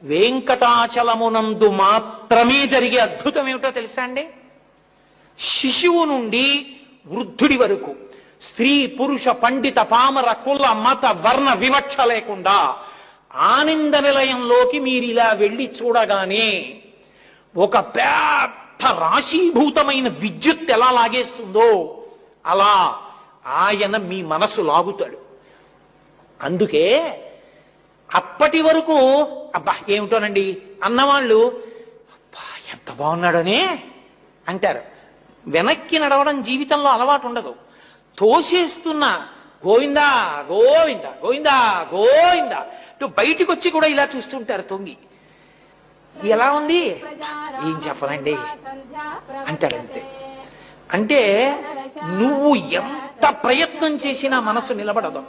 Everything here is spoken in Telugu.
వెంకటాచలమునందు మాత్రమే జరిగే అద్భుతం ఏమిటో తెలుసా అండి? శిశువు నుండి వృద్ధుడి వరకు, స్త్రీ పురుష పండిత పామర కుల మత వర్ణ వివక్ష లేకుండా ఆనంద నిలయంలోకి మీరు ఇలా వెళ్ళి చూడగానే ఒక పెద్ద రాశీభూతమైన విద్యుత్ ఎలా లాగేస్తుందో అలా ఆయన మీ మనసు లాగుతాడు. అందుకే అప్పటి వరకు అబ్బా ఏమిటోనండి అన్నవాళ్ళు అబ్బా ఎంత బాగున్నాడనే అంటారు. వెనక్కి నడవడం జీవితంలో అలవాటు ఉండదు. తోసేస్తున్న గోవిందా గోవిందా గోవిందా గోవిందా బయటికి వచ్చి కూడా ఇలా చూస్తుంటారు తొంగి. ఎలా ఉంది ఏం చెప్పనండి అంటాడంతే. అంటే నువ్వు ఎంత ప్రయత్నం చేసినా మనసు నిలబడదు.